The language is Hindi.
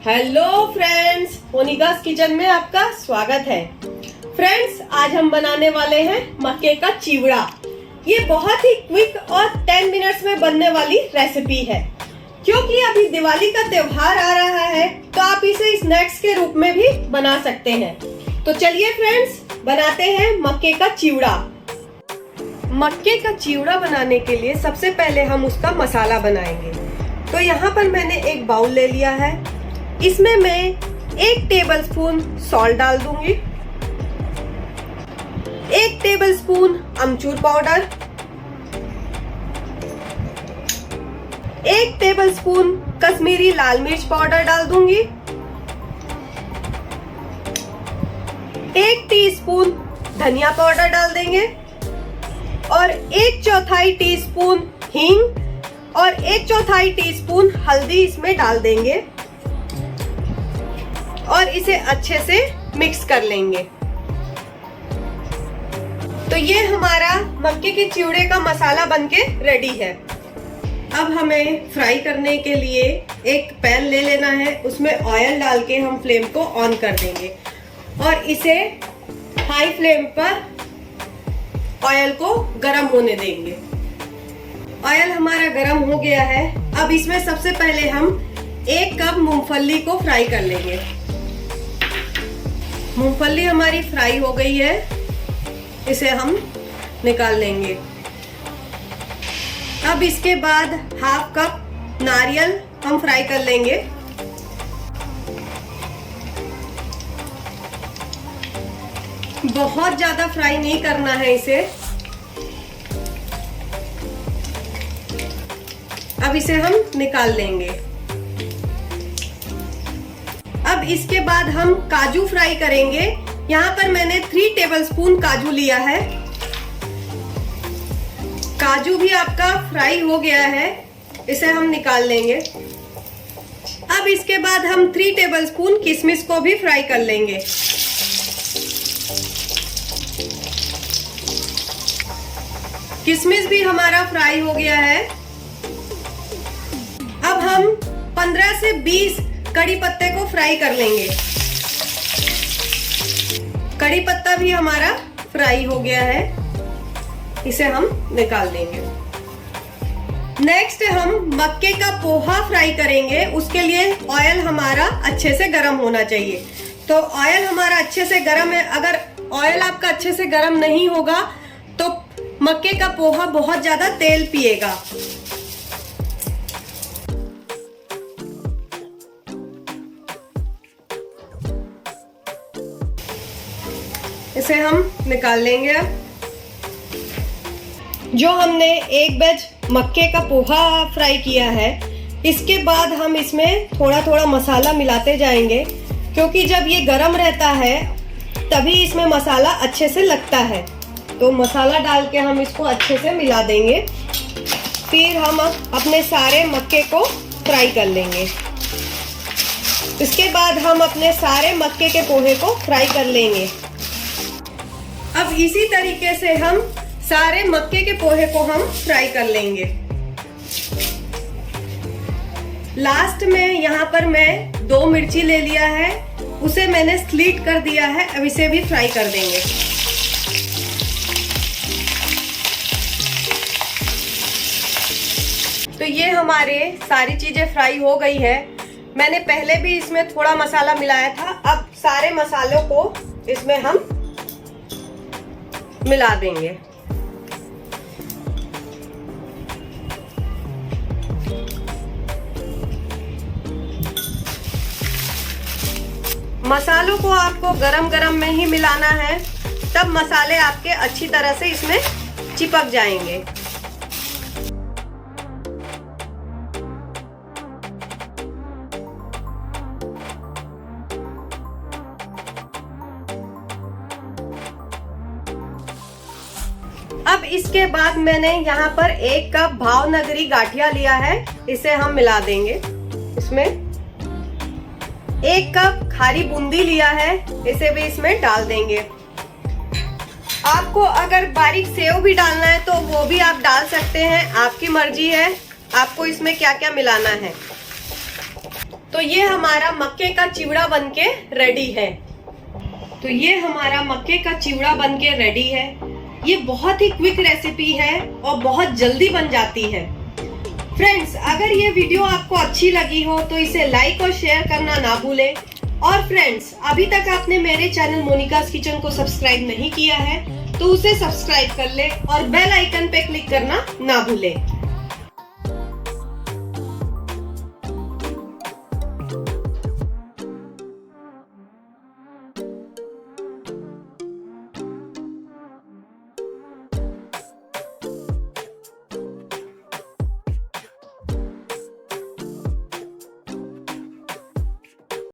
हेलो फ्रेंड्स, मोनिकास किचन में आपका स्वागत है। फ्रेंड्स, आज हम बनाने वाले हैं मक्के का चिवड़ा। ये बहुत ही क्विक और 10 मिनट्स में बनने वाली रेसिपी है। क्योंकि अभी दिवाली का त्योहार आ रहा है तो आप इसे स्नैक्स के रूप में भी बना सकते हैं। तो चलिए फ्रेंड्स, बनाते हैं मक्के का चिवड़ा। मक्के का चिवड़ा बनाने के लिए सबसे पहले हम उसका मसाला बनाएंगे। तो यहाँ पर मैंने एक बाउल ले लिया है। इसमें मैं 1 टेबलस्पून सॉल्ट डाल दूंगी, 1 टेबलस्पून अमचूर पाउडर, 1 टेबलस्पून कश्मीरी लाल मिर्च पाउडर डाल दूंगी, 1 टीस्पून धनिया पाउडर डाल देंगे और 1/4 टीस्पून हींग और 1/4 टीस्पून हल्दी इसमें डाल देंगे और इसे अच्छे से मिक्स कर लेंगे। तो ये हमारा मक्के के चिवड़े का मसाला बनके रेडी है। अब हमें फ्राई करने के लिए एक पैन ले लेना है। उसमें ऑयल डाल के हम फ्लेम को ऑन कर देंगे और इसे हाई फ्लेम पर ऑयल को गरम होने देंगे। ऑयल हमारा गरम हो गया है। अब इसमें सबसे पहले हम 1 कप मूंगफली को फ्राई कर लेंगे। मूंगफली हमारी फ्राई हो गई है, इसे हम निकाल लेंगे। अब इसके बाद 1/2 कप नारियल हम फ्राई कर लेंगे। बहुत ज्यादा फ्राई नहीं करना है इसे। अब इसे हम निकाल लेंगे। अब इसके बाद हम काजू फ्राई करेंगे। यहाँ पर मैंने 3 टेबलस्पून काजू लिया है। काजू भी आपका फ्राई हो गया है, इसे हम निकाल लेंगे। अब इसके बाद हम 3 टेबलस्पून किशमिश को भी फ्राई कर लेंगे। किशमिश भी हमारा फ्राई हो गया है। अब हम 15 से 20 कड़ी पत्ते को फ्राई कर लेंगे। कड़ी पत्ता भी हमारा फ्राई हो गया है, इसे हम निकाल लेंगे। नेक्स्ट हम मक्के का पोहा फ्राई करेंगे। उसके लिए ऑयल हमारा अच्छे से गर्म होना चाहिए। तो ऑयल हमारा अच्छे से गर्म है। अगर ऑयल आपका अच्छे से गर्म नहीं होगा तो मक्के का पोहा बहुत ज्यादा तेल पिएगा। इसे हम निकाल लेंगे। अब जो हमने 1 बैच मक्के का पोहा फ्राई किया है, इसके बाद हम इसमें थोड़ा थोड़ा मसाला मिलाते जाएंगे। क्योंकि जब ये गरम रहता है तभी इसमें मसाला अच्छे से लगता है। तो मसाला डाल के हम इसको अच्छे से मिला देंगे। फिर हम अपने सारे मक्के को फ्राई कर लेंगे। इसके बाद हम अपने सारे मक्के के पोहे को फ्राई कर लेंगे। अब इसी तरीके से हम सारे मक्के के पोहे को हम फ्राई कर लेंगे। लास्ट में यहाँ पर मैं 2 मिर्ची ले लिया है, उसे मैंने स्लीट कर दिया है। अब इसे भी फ्राई कर देंगे। तो ये हमारे सारी चीजें फ्राई हो गई है। मैंने पहले भी इसमें थोड़ा मसाला मिलाया था। अब सारे मसालों को इसमें हम मिला देंगे। मसालों को आपको गरम गरम में ही मिलाना है, तब मसाले आपके अच्छी तरह से इसमें चिपक जाएंगे। अब इसके बाद मैंने यहाँ पर 1 कप भावनगरी गाठिया लिया है, इसे हम मिला देंगे। इसमें 1 कप खारी बूंदी लिया है, इसे भी इसमें डाल देंगे। आपको अगर बारीक सेव भी डालना है तो वो भी आप डाल सकते हैं, आपकी मर्जी है आपको इसमें क्या क्या मिलाना है। तो ये हमारा मक्के का चिवड़ा बनके रेडी है। तो ये हमारा मक्के का चिवड़ा बनके रेडी है। ये बहुत ही क्विक रेसिपी है और बहुत जल्दी बन जाती है। फ्रेंड्स, अगर ये वीडियो आपको अच्छी लगी हो तो इसे लाइक और शेयर करना ना भूलें। और फ्रेंड्स, अभी तक आपने मेरे चैनल मोनिकास किचन को सब्सक्राइब नहीं किया है तो उसे सब्सक्राइब कर ले और बेल आइकन पे क्लिक करना ना भूलें।